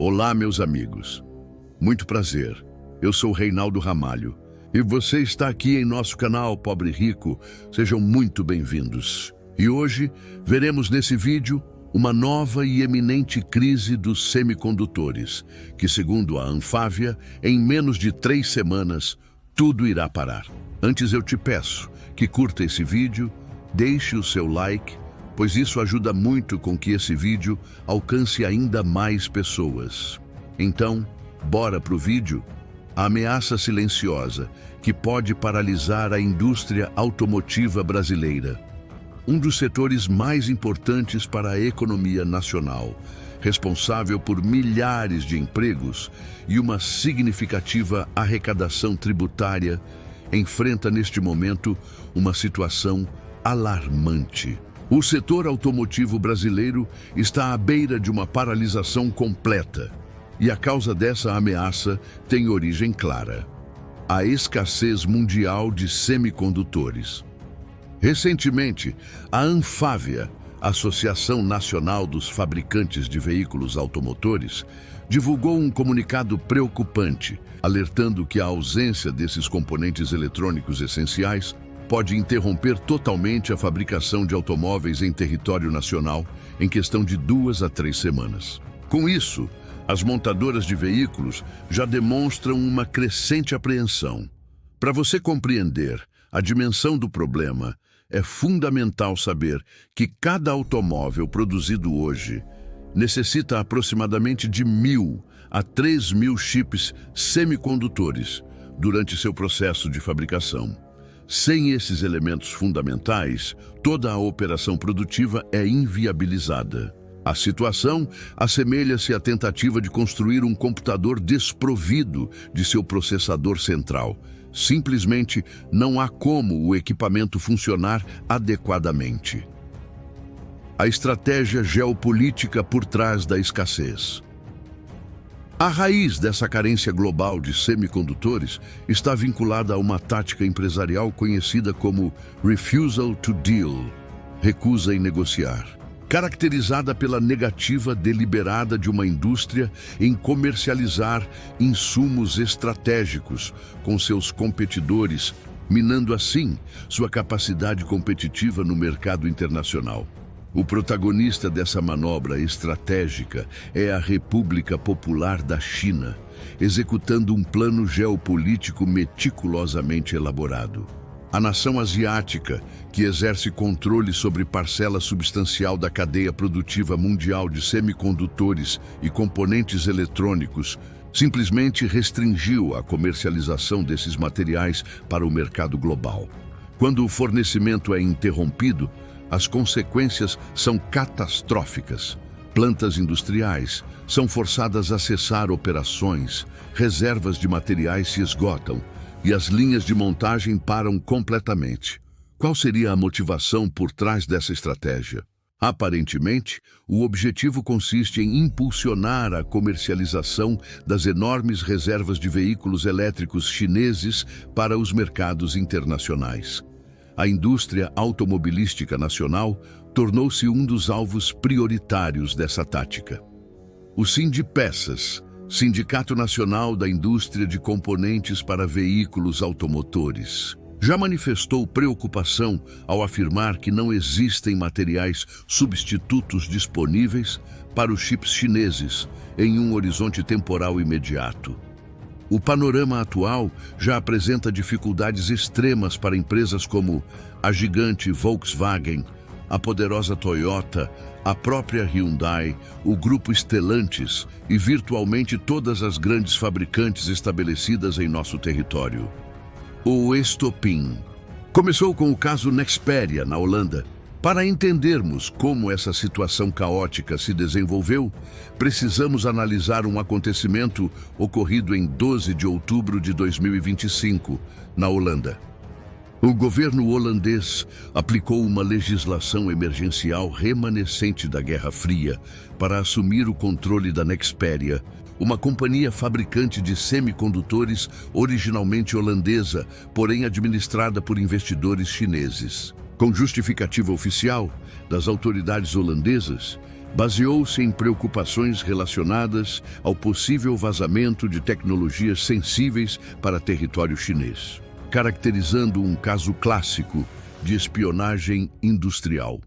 Olá, meus amigos. Muito prazer. Eu sou Reinaldo Ramalho e você está aqui em nosso canal Pobre Rico. Sejam muito bem-vindos. E hoje veremos nesse vídeo uma nova e eminente crise dos semicondutores, que, segundo a Anfávia, em menos de 3 semanas, tudo irá parar. Antes eu te peço que curta esse vídeo, deixe o seu like, pois isso ajuda muito com que esse vídeo alcance ainda mais pessoas. Então, bora pro vídeo? A ameaça silenciosa que pode paralisar a indústria automotiva brasileira. Um dos setores mais importantes para a economia nacional, responsável por milhares de empregos e uma significativa arrecadação tributária, enfrenta neste momento uma situação alarmante. O setor automotivo brasileiro está à beira de uma paralisação completa, e a causa dessa ameaça tem origem clara: a escassez mundial de semicondutores. Recentemente, a Anfávia, Associação Nacional dos Fabricantes de Veículos Automotores, divulgou um comunicado preocupante, alertando que a ausência desses componentes eletrônicos essenciais pode interromper totalmente a fabricação de automóveis em território nacional em questão de 2 a 3 semanas. Com isso, as montadoras de veículos já demonstram uma crescente apreensão. Para você compreender a dimensão do problema, é fundamental saber que cada automóvel produzido hoje necessita aproximadamente de 1.000 a 3.000 chips semicondutores durante seu processo de fabricação. Sem esses elementos fundamentais, toda a operação produtiva é inviabilizada. A situação assemelha-se à tentativa de construir um computador desprovido de seu processador central. Simplesmente não há como o equipamento funcionar adequadamente. A estratégia geopolítica por trás da escassez. A raiz dessa carência global de semicondutores está vinculada a uma tática empresarial conhecida como refusal to deal, recusa em negociar, caracterizada pela negativa deliberada de uma indústria em comercializar insumos estratégicos com seus competidores, minando assim sua capacidade competitiva no mercado internacional. O protagonista dessa manobra estratégica é a República Popular da China, executando um plano geopolítico meticulosamente elaborado. A nação asiática, que exerce controle sobre parcela substancial da cadeia produtiva mundial de semicondutores e componentes eletrônicos, simplesmente restringiu a comercialização desses materiais para o mercado global. Quando o fornecimento é interrompido, as consequências são catastróficas. Plantas industriais são forçadas a cessar operações, reservas de materiais se esgotam e as linhas de montagem param completamente. Qual seria a motivação por trás dessa estratégia? Aparentemente, o objetivo consiste em impulsionar a comercialização das enormes reservas de veículos elétricos chineses para os mercados internacionais. A indústria automobilística nacional tornou-se um dos alvos prioritários dessa tática. O Sindipeças, Sindicato Nacional da Indústria de Componentes para Veículos Automotores, já manifestou preocupação ao afirmar que não existem materiais substitutos disponíveis para os chips chineses em um horizonte temporal imediato. O panorama atual já apresenta dificuldades extremas para empresas como a gigante Volkswagen, a poderosa Toyota, a própria Hyundai, o grupo Stellantis e virtualmente todas as grandes fabricantes estabelecidas em nosso território. O estopim começou com o caso Nexperia, na Holanda. Para entendermos como essa situação caótica se desenvolveu, precisamos analisar um acontecimento ocorrido em 12 de outubro de 2025, na Holanda. O governo holandês aplicou uma legislação emergencial remanescente da Guerra Fria para assumir o controle da Nexperia, uma companhia fabricante de semicondutores originalmente holandesa, porém administrada por investidores chineses. Com justificativa oficial das autoridades holandesas, baseou-se em preocupações relacionadas ao possível vazamento de tecnologias sensíveis para território chinês, caracterizando um caso clássico de espionagem industrial.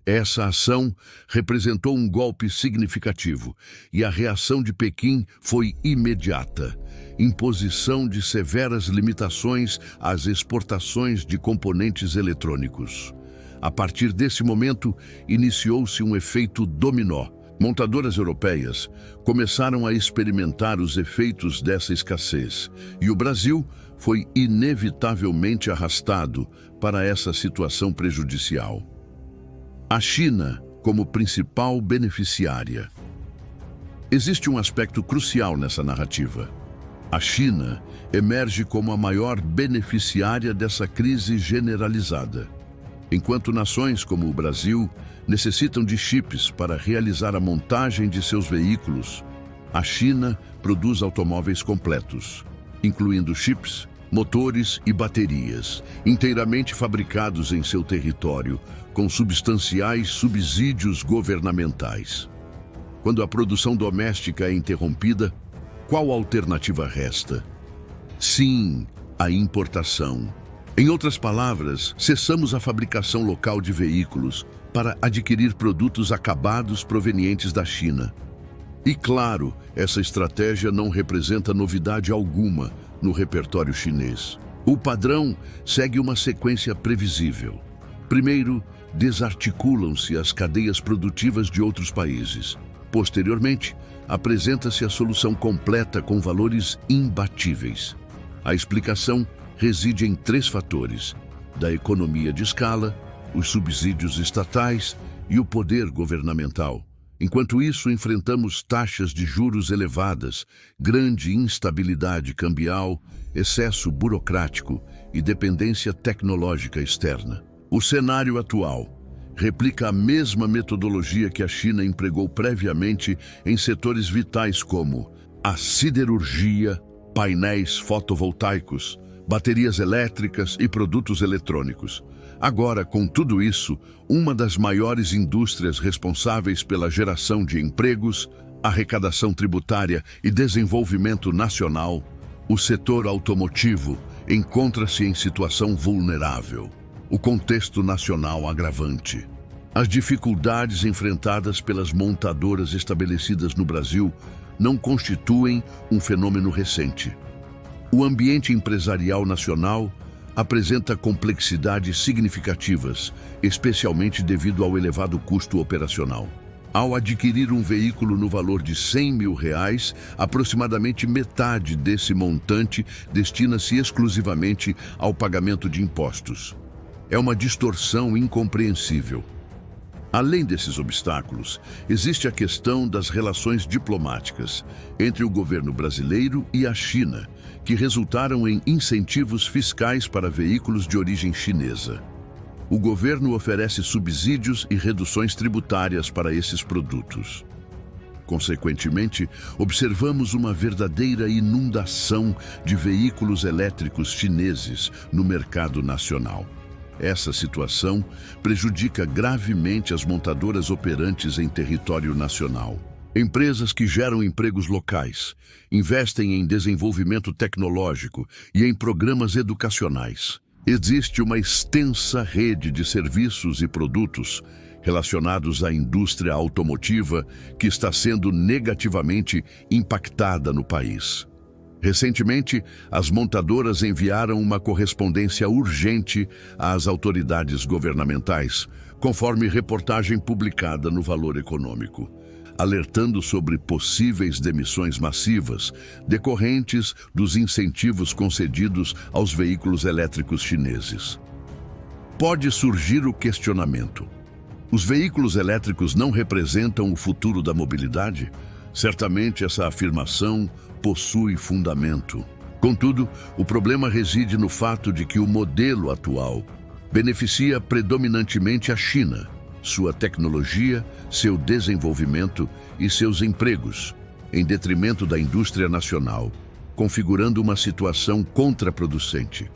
Essa ação representou um golpe significativo e a reação de Pequim foi imediata. Imposição de severas limitações às exportações de componentes eletrônicos. A partir desse momento, iniciou-se um efeito dominó. Montadoras europeias começaram a experimentar os efeitos dessa escassez, e o Brasil foi inevitavelmente arrastado para essa situação prejudicial. A China como principal beneficiária. Existe um aspecto crucial nessa narrativa. A China emerge como a maior beneficiária dessa crise generalizada. Enquanto nações como o Brasil necessitam de chips para realizar a montagem de seus veículos, a China produz automóveis completos, incluindo chips, motores e baterias, inteiramente fabricados em seu território, com substanciais subsídios governamentais. Quando a produção doméstica é interrompida, qual alternativa resta? Sim, a importação. Em outras palavras, cessamos a fabricação local de veículos para adquirir produtos acabados provenientes da China. E claro, essa estratégia não representa novidade alguma no repertório chinês. O padrão segue uma sequência previsível. Primeiro, desarticulam-se as cadeias produtivas de outros países. Posteriormente, apresenta-se a solução completa com valores imbatíveis. A explicação reside em 3 fatores: da economia de escala, os subsídios estatais e o poder governamental. Enquanto isso, enfrentamos taxas de juros elevadas, grande instabilidade cambial, excesso burocrático e dependência tecnológica externa. O cenário atual replica a mesma metodologia que a China empregou previamente em setores vitais como a siderurgia, painéis fotovoltaicos, baterias elétricas e produtos eletrônicos. Agora, com tudo isso, uma das maiores indústrias responsáveis pela geração de empregos, arrecadação tributária e desenvolvimento nacional, o setor automotivo, encontra-se em situação vulnerável. O contexto nacional agravante. As dificuldades enfrentadas pelas montadoras estabelecidas no Brasil não constituem um fenômeno recente. O ambiente empresarial nacional apresenta complexidades significativas, especialmente devido ao elevado custo operacional. Ao adquirir um veículo no valor de R$100 mil, aproximadamente metade desse montante destina-se exclusivamente ao pagamento de impostos. É uma distorção incompreensível. Além desses obstáculos, existe a questão das relações diplomáticas entre o governo brasileiro e a China, que resultaram em incentivos fiscais para veículos de origem chinesa. O governo oferece subsídios e reduções tributárias para esses produtos. Consequentemente, observamos uma verdadeira inundação de veículos elétricos chineses no mercado nacional. Essa situação prejudica gravemente as montadoras operantes em território nacional. Empresas que geram empregos locais, investem em desenvolvimento tecnológico e em programas educacionais. Existe uma extensa rede de serviços e produtos relacionados à indústria automotiva que está sendo negativamente impactada no país. Recentemente, as montadoras enviaram uma correspondência urgente às autoridades governamentais, conforme reportagem publicada no Valor Econômico, alertando sobre possíveis demissões massivas decorrentes dos incentivos concedidos aos veículos elétricos chineses. Pode surgir o questionamento: os veículos elétricos não representam o futuro da mobilidade? Certamente essa afirmação possui fundamento. Contudo, o problema reside no fato de que o modelo atual beneficia predominantemente a China, sua tecnologia, seu desenvolvimento e seus empregos, em detrimento da indústria nacional, configurando uma situação contraproducente.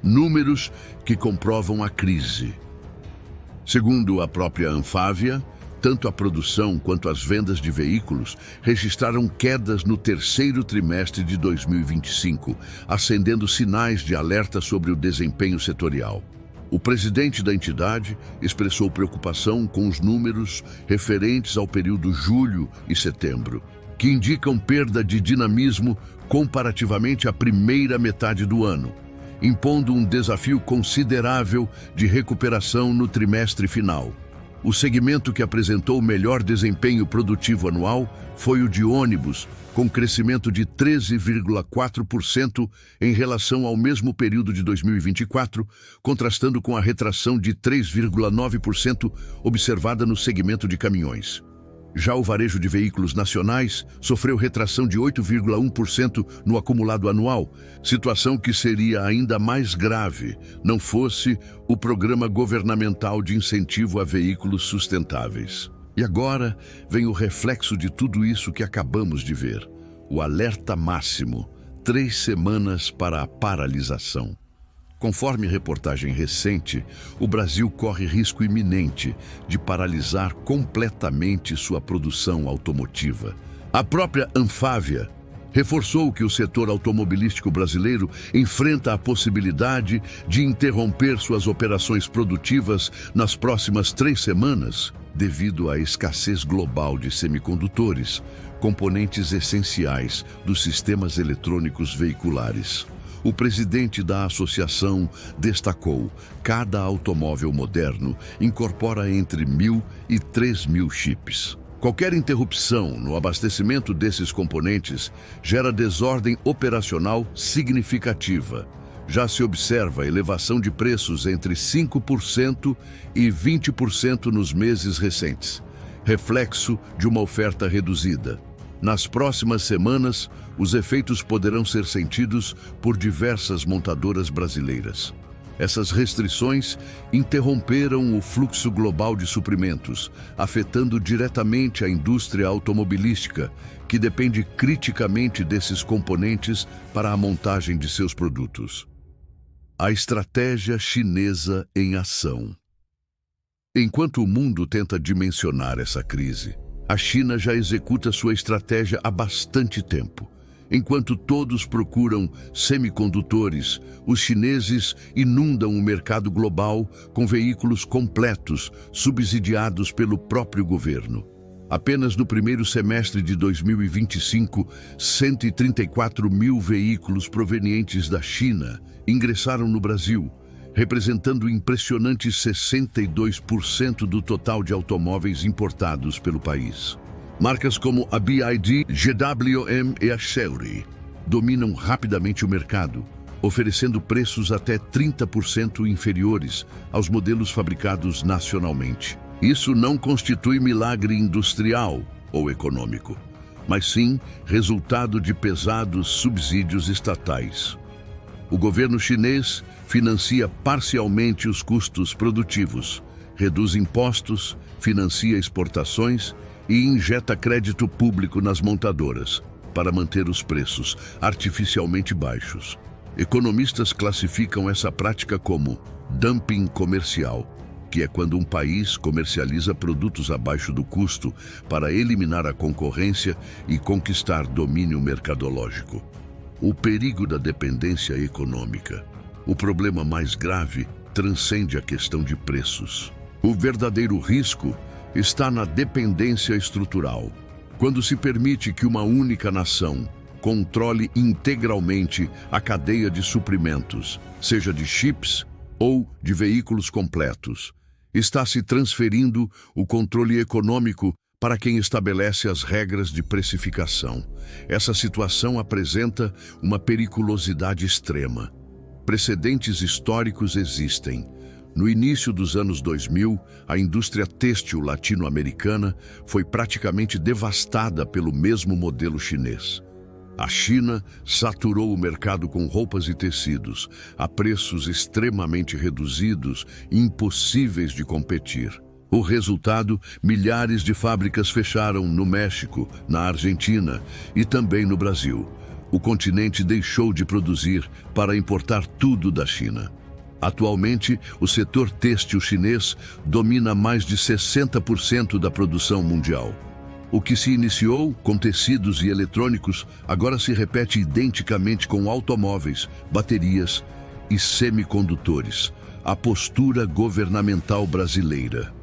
Números que comprovam a crise. Segundo a própria Anfávia, Tanto a produção quanto as vendas de veículos registraram quedas no terceiro trimestre de 2025, acendendo sinais de alerta sobre o desempenho setorial. O presidente da entidade expressou preocupação com os números referentes ao período julho e setembro, que indicam perda de dinamismo comparativamente à primeira metade do ano, impondo um desafio considerável de recuperação no trimestre final. O segmento que apresentou o melhor desempenho produtivo anual foi o de ônibus, com crescimento de 13,4% em relação ao mesmo período de 2024, contrastando com a retração de 3,9% observada no segmento de caminhões. Já o varejo de veículos nacionais sofreu retração de 8,1% no acumulado anual, situação que seria ainda mais grave não fosse o Programa Governamental de Incentivo a Veículos Sustentáveis. E agora vem o reflexo de tudo isso que acabamos de ver. O alerta máximo, 3 semanas para a paralisação. Conforme reportagem recente, o Brasil corre risco iminente de paralisar completamente sua produção automotiva. A própria Anfávia reforçou que o setor automobilístico brasileiro enfrenta a possibilidade de interromper suas operações produtivas nas próximas 3 semanas, devido à escassez global de semicondutores, componentes essenciais dos sistemas eletrônicos veiculares. O presidente da associação destacou: cada automóvel moderno incorpora entre 1.000 e 3.000 chips. Qualquer interrupção no abastecimento desses componentes gera desordem operacional significativa. Já se observa elevação de preços entre 5% e 20% nos meses recentes, reflexo de uma oferta reduzida. Nas próximas semanas, os efeitos poderão ser sentidos por diversas montadoras brasileiras. Essas restrições interromperam o fluxo global de suprimentos, afetando diretamente a indústria automobilística, que depende criticamente desses componentes para a montagem de seus produtos. A estratégia chinesa em ação. Enquanto o mundo tenta dimensionar essa crise, a China já executa sua estratégia há bastante tempo. Enquanto todos procuram semicondutores, os chineses inundam o mercado global com veículos completos, subsidiados pelo próprio governo. Apenas no primeiro semestre de 2025, 134 mil veículos provenientes da China ingressaram no Brasil, representando impressionantes 62% do total de automóveis importados pelo país. Marcas como a BYD, GWM e a Chery dominam rapidamente o mercado, oferecendo preços até 30% inferiores aos modelos fabricados nacionalmente. Isso não constitui milagre industrial ou econômico, mas sim resultado de pesados subsídios estatais. O governo chinês financia parcialmente os custos produtivos, reduz impostos, financia exportações e injeta crédito público nas montadoras para manter os preços artificialmente baixos. Economistas classificam essa prática como dumping comercial, que é quando um país comercializa produtos abaixo do custo para eliminar a concorrência e conquistar domínio mercadológico. O perigo da dependência econômica. O problema mais grave transcende a questão de preços. O verdadeiro risco está na dependência estrutural, quando se permite que uma única nação controle integralmente a cadeia de suprimentos, seja de chips ou de veículos completos. Está se transferindo o controle econômico para quem estabelece as regras de precificação. Essa situação apresenta uma periculosidade extrema. Precedentes históricos existem. No início dos anos 2000, a indústria têxtil latino-americana foi praticamente devastada pelo mesmo modelo chinês. A China saturou o mercado com roupas e tecidos, a preços extremamente reduzidos e impossíveis de competir. O resultado, milhares de fábricas fecharam no México, na Argentina e também no Brasil. O continente deixou de produzir para importar tudo da China. Atualmente, o setor têxtil chinês domina mais de 60% da produção mundial. O que se iniciou com tecidos e eletrônicos agora se repete identicamente com automóveis, baterias e semicondutores. A postura governamental brasileira.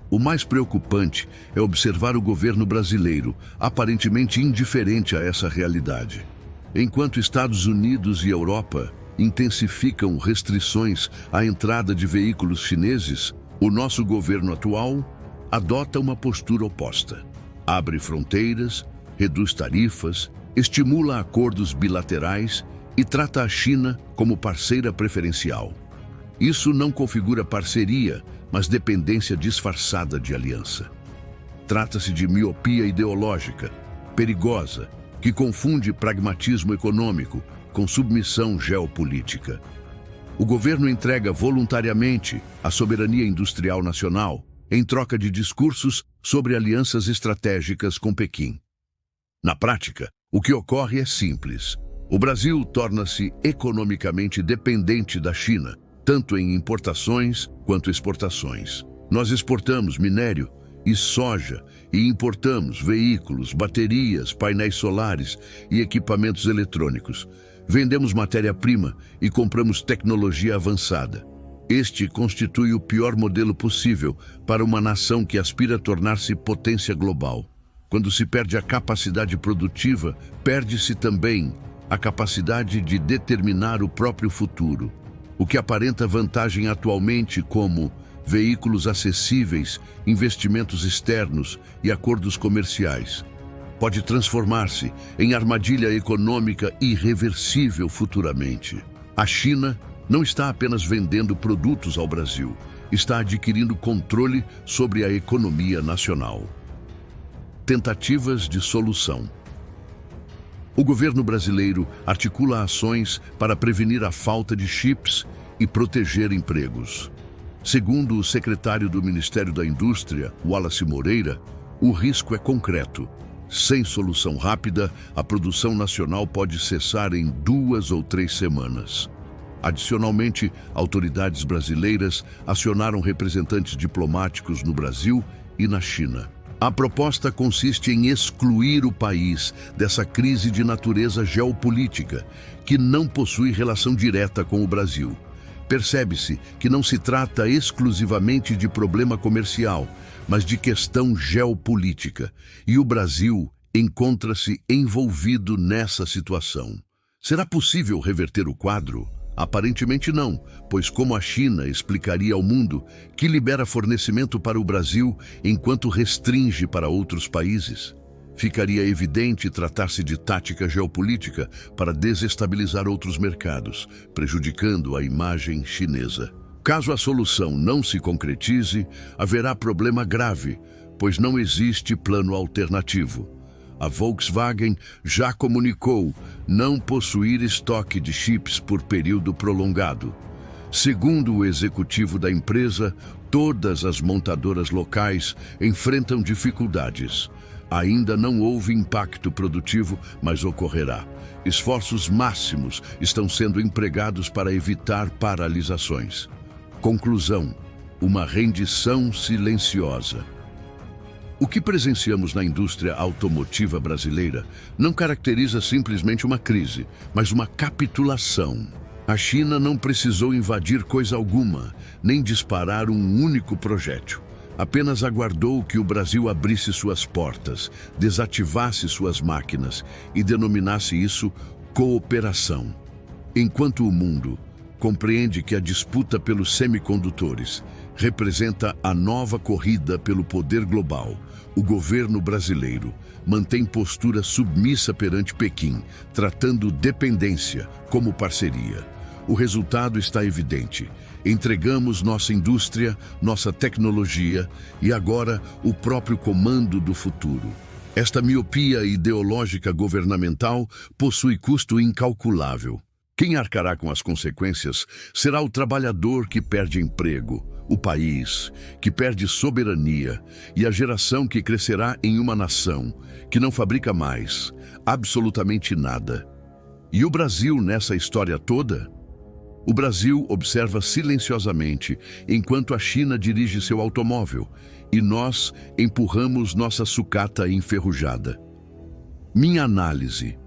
O mais preocupante é observar o governo brasileiro, aparentemente indiferente a essa realidade. Enquanto Estados Unidos e Europa intensificam restrições à entrada de veículos chineses, o nosso governo atual adota uma postura oposta. Abre fronteiras, reduz tarifas, estimula acordos bilaterais e trata a China como parceira preferencial. Isso não configura parceria, mas dependência disfarçada de aliança. Trata-se de miopia ideológica, perigosa, que confunde pragmatismo econômico com submissão geopolítica. O governo entrega voluntariamente a soberania industrial nacional em troca de discursos sobre alianças estratégicas com Pequim. Na prática, o que ocorre é simples. O Brasil torna-se economicamente dependente da China, tanto em importações quanto exportações. Nós exportamos minério e soja e importamos veículos, baterias, painéis solares e equipamentos eletrônicos. Vendemos matéria-prima e compramos tecnologia avançada. Este constitui o pior modelo possível para uma nação que aspira a tornar-se potência global. Quando se perde a capacidade produtiva, perde-se também a capacidade de determinar o próprio futuro. O que aparenta vantagem atualmente como veículos acessíveis, investimentos externos e acordos comerciais, pode transformar-se em armadilha econômica irreversível futuramente. A China não está apenas vendendo produtos ao Brasil, está adquirindo controle sobre a economia nacional. Tentativas de solução. O governo brasileiro articula ações para prevenir a falta de chips e proteger empregos. Segundo o secretário do Ministério da Indústria, Wallace Moreira, o risco é concreto. Sem solução rápida, a produção nacional pode cessar em 2 ou 3 semanas. Adicionalmente, autoridades brasileiras acionaram representantes diplomáticos no Brasil e na China. A proposta consiste em excluir o país dessa crise de natureza geopolítica, que não possui relação direta com o Brasil. Percebe-se que não se trata exclusivamente de problema comercial, mas de questão geopolítica, e o Brasil encontra-se envolvido nessa situação. Será possível reverter o quadro? Aparentemente não, pois como a China explicaria ao mundo que libera fornecimento para o Brasil enquanto restringe para outros países? Ficaria evidente tratar-se de tática geopolítica para desestabilizar outros mercados, prejudicando a imagem chinesa. Caso a solução não se concretize, haverá problema grave, pois não existe plano alternativo. A Volkswagen já comunicou não possuir estoque de chips por período prolongado. Segundo o executivo da empresa, todas as montadoras locais enfrentam dificuldades. Ainda não houve impacto produtivo, mas ocorrerá. Esforços máximos estão sendo empregados para evitar paralisações. Conclusão: uma rendição silenciosa. O que presenciamos na indústria automotiva brasileira não caracteriza simplesmente uma crise, mas uma capitulação. A China não precisou invadir coisa alguma, nem disparar um único projétil. Apenas aguardou que o Brasil abrisse suas portas, desativasse suas máquinas e denominasse isso cooperação. Enquanto o mundo compreende que a disputa pelos semicondutores representa a nova corrida pelo poder global, o governo brasileiro mantém postura submissa perante Pequim, tratando dependência como parceria. O resultado está evidente. Entregamos nossa indústria, nossa tecnologia e agora o próprio comando do futuro. Esta miopia ideológica governamental possui custo incalculável. Quem arcará com as consequências será o trabalhador que perde emprego, o país que perde soberania e a geração que crescerá em uma nação que não fabrica mais absolutamente nada. E o Brasil nessa história toda? O Brasil observa silenciosamente enquanto a China dirige seu automóvel e nós empurramos nossa sucata enferrujada. Minha análise.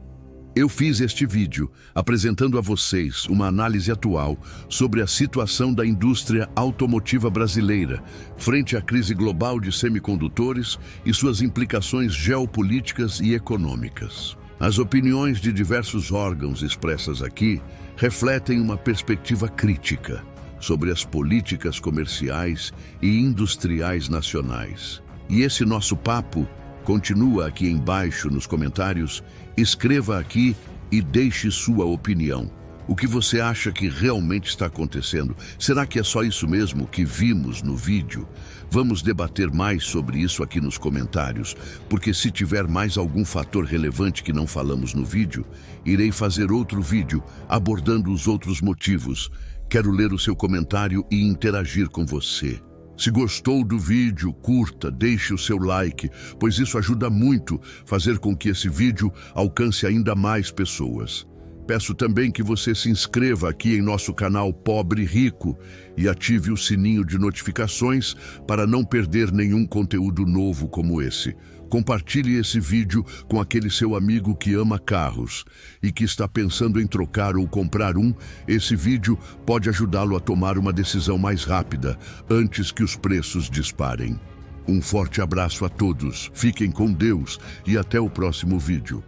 Eu fiz este vídeo apresentando a vocês uma análise atual sobre a situação da indústria automotiva brasileira frente à crise global de semicondutores e suas implicações geopolíticas e econômicas. As opiniões de diversos órgãos expressas aqui refletem uma perspectiva crítica sobre as políticas comerciais e industriais nacionais. E esse nosso papo continua aqui embaixo nos comentários. Escreva aqui e deixe sua opinião. O que você acha que realmente está acontecendo? Será que é só isso mesmo que vimos no vídeo? Vamos debater mais sobre isso aqui nos comentários, porque se tiver mais algum fator relevante que não falamos no vídeo, irei fazer outro vídeo abordando os outros motivos. Quero ler o seu comentário e interagir com você. Se gostou do vídeo, curta, deixe o seu like, pois isso ajuda muito a fazer com que esse vídeo alcance ainda mais pessoas. Peço também que você se inscreva aqui em nosso canal Pobre Rico e ative o sininho de notificações para não perder nenhum conteúdo novo como esse. Compartilhe esse vídeo com aquele seu amigo que ama carros e que está pensando em trocar ou comprar um. Esse vídeo pode ajudá-lo a tomar uma decisão mais rápida antes que os preços disparem. Um forte abraço a todos, fiquem com Deus e até o próximo vídeo.